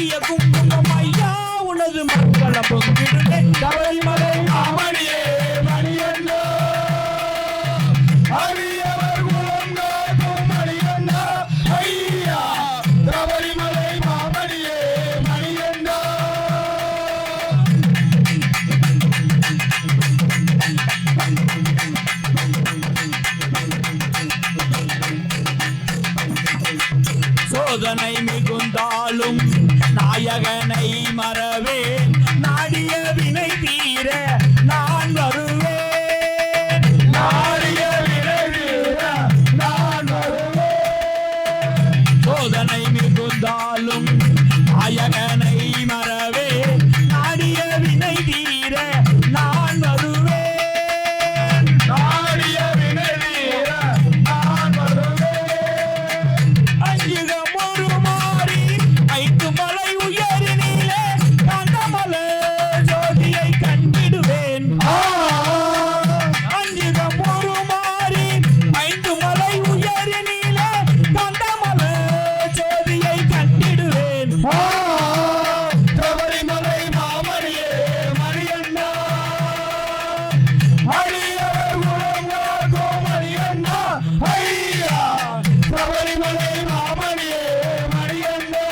சூடிய குங்குமம் ஐயா உனது மங்களம் பொங்கிடுதே சபரிமலை மாமணியே மணியண்ணா அரியவர் குலம் காக்கும் மணியண்ணா ஐயா சபரிமலை மாமணியே மணியண்ணா. சோதனை மிகுந்தாலும் நாயகனை மறவேன் நாடிய வினை தீர நான் வருவேன் நாடிய வினை தீர நான் வருவேன். சோதனை மிகுந்தாலும் நாயகனை மறவேன் நாடிய வினை தீர நான் வருவேன் நாடிய வினை தீர நான் வருவேன். அஞ்சுகம் ஒரு மாறி ஐந்து மலை உயரினிலே கந்தமல ஜோதியை கண்டிடுவேன். அஞ்சுகம் ஒரு மாறி ஐந்து மலை உயரினிலே கந்தமல ஜோதியை கண்டிடுவேன். சபரிமலை மாமணியே மணியண்ணா அரியவர் குலம் காக்கும் மணியண்ணா ஐயா சபரிமலை மாமணியே மணியண்ணா.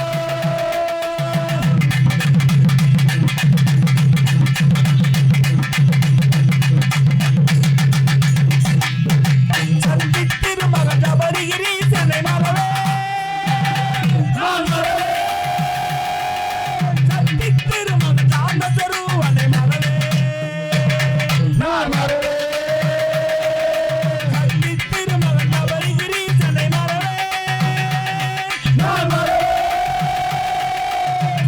சந்தி திருமக சபரிகிரீசனை மறவே நான் மறவே சந்தி திருமக சாந்தஸ்வரூபனை மறவே நான் மறவே சந்தி திருமக சபரிகிரீசனை மறவே நான் மறவே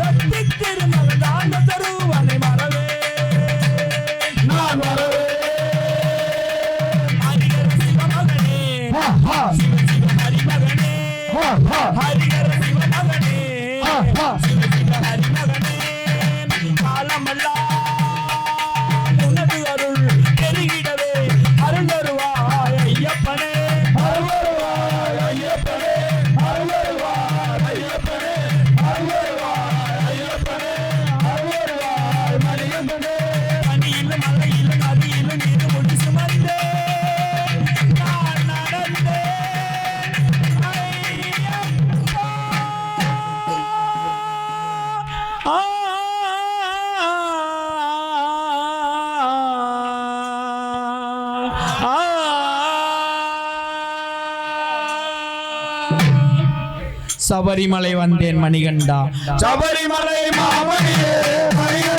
சந்தி திருமக சாந்தஸ்வரூபனை மறவே நான் மறவே. ஹரிஹர சிவமகனே சிவ சிவ ஹரிமகனே ஹரிஹர சிவமகனே சிவ சிவ ஹரிமகனே காலமெல்லாம் உனது அருள் பெருகிடவே அருள் வருவாய் ஐயப்பனே அருள் வருவாய் ஐயப்பனே அருள் வருவாய் ஐயப்பனே அருள் வருவாய் ஐயப்பனே அருள் வருவாய் மணியப்பனே. பனியிலும் மலையிலும் நதியிலும் நீர் முடி சுமந்தே நான் நடந்தேன் ஐயப்பா. சபரிமலை வந்தேன் மணிகண்டா சபரிமலை மாமணியே மணிகண்டா.